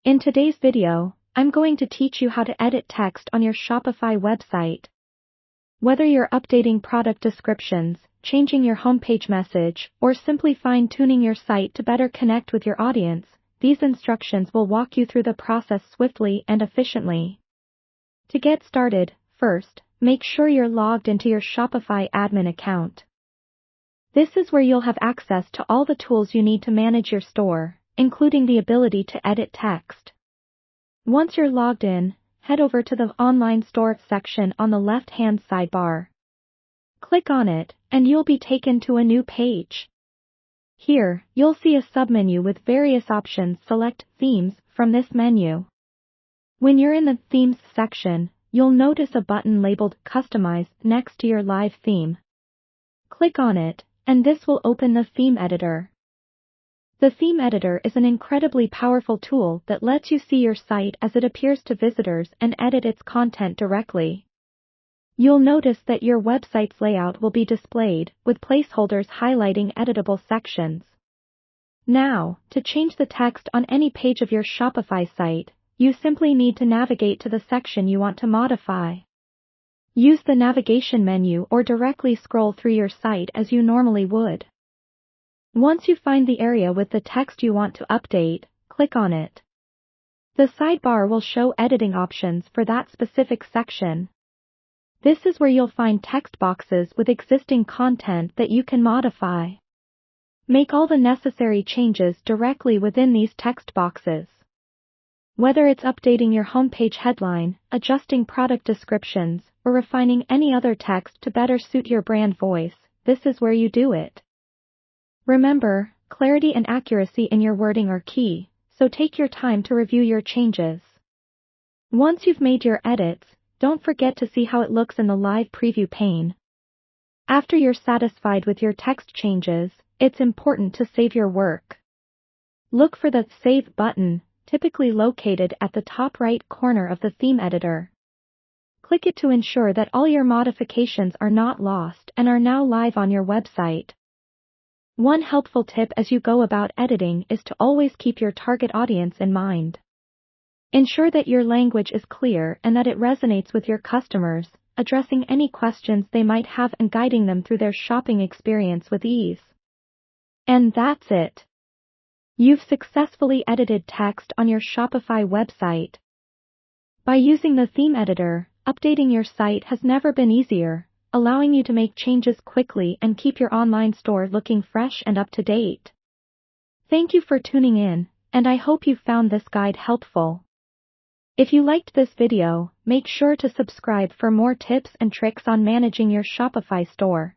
In today's video, I'm going to teach you how to edit text on your Shopify website. Whether you're updating product descriptions, changing your homepage message, or simply fine-tuning your site to better connect with your audience, these instructions will walk you through the process swiftly and efficiently. To get started, first, make sure you're logged into your Shopify admin account. This is where you'll have access to all the tools you need to manage your store, including the ability to edit text. Once you're logged in, head over to the Online Store section on the left-hand sidebar. Click on it, and you'll be taken to a new page. Here, you'll see a submenu with various options. Select Themes from this menu. When you're in the Themes section, you'll notice a button labeled Customize next to your live theme. Click on it, and this will open the theme editor. The theme editor is an incredibly powerful tool that lets you see your site as it appears to visitors and edit its content directly. You'll notice that your website's layout will be displayed, with placeholders highlighting editable sections. Now, to change the text on any page of your Shopify site, you simply need to navigate to the section you want to modify. Use the navigation menu or directly scroll through your site as you normally would. Once you find the area with the text you want to update, click on it. The sidebar will show editing options for that specific section. This is where you'll find text boxes with existing content that you can modify. Make all the necessary changes directly within these text boxes. Whether it's updating your homepage headline, adjusting product descriptions, or refining any other text to better suit your brand voice, this is where you do it. Remember, clarity and accuracy in your wording are key, so take your time to review your changes. Once you've made your edits, don't forget to see how it looks in the live preview pane. After you're satisfied with your text changes, it's important to save your work. Look for the Save button, typically located at the top right corner of the theme editor. Click it to ensure that all your modifications are not lost and are now live on your website. One helpful tip as you go about editing is to always keep your target audience in mind. Ensure that your language is clear and that it resonates with your customers, addressing any questions they might have and guiding them through their shopping experience with ease. And that's it. You've successfully edited text on your Shopify website. By using the theme editor, updating your site has never been easier, allowing you to make changes quickly and keep your online store looking fresh and up to date. Thank you for tuning in, and I hope you found this guide helpful. If you liked this video, make sure to subscribe for more tips and tricks on managing your Shopify store.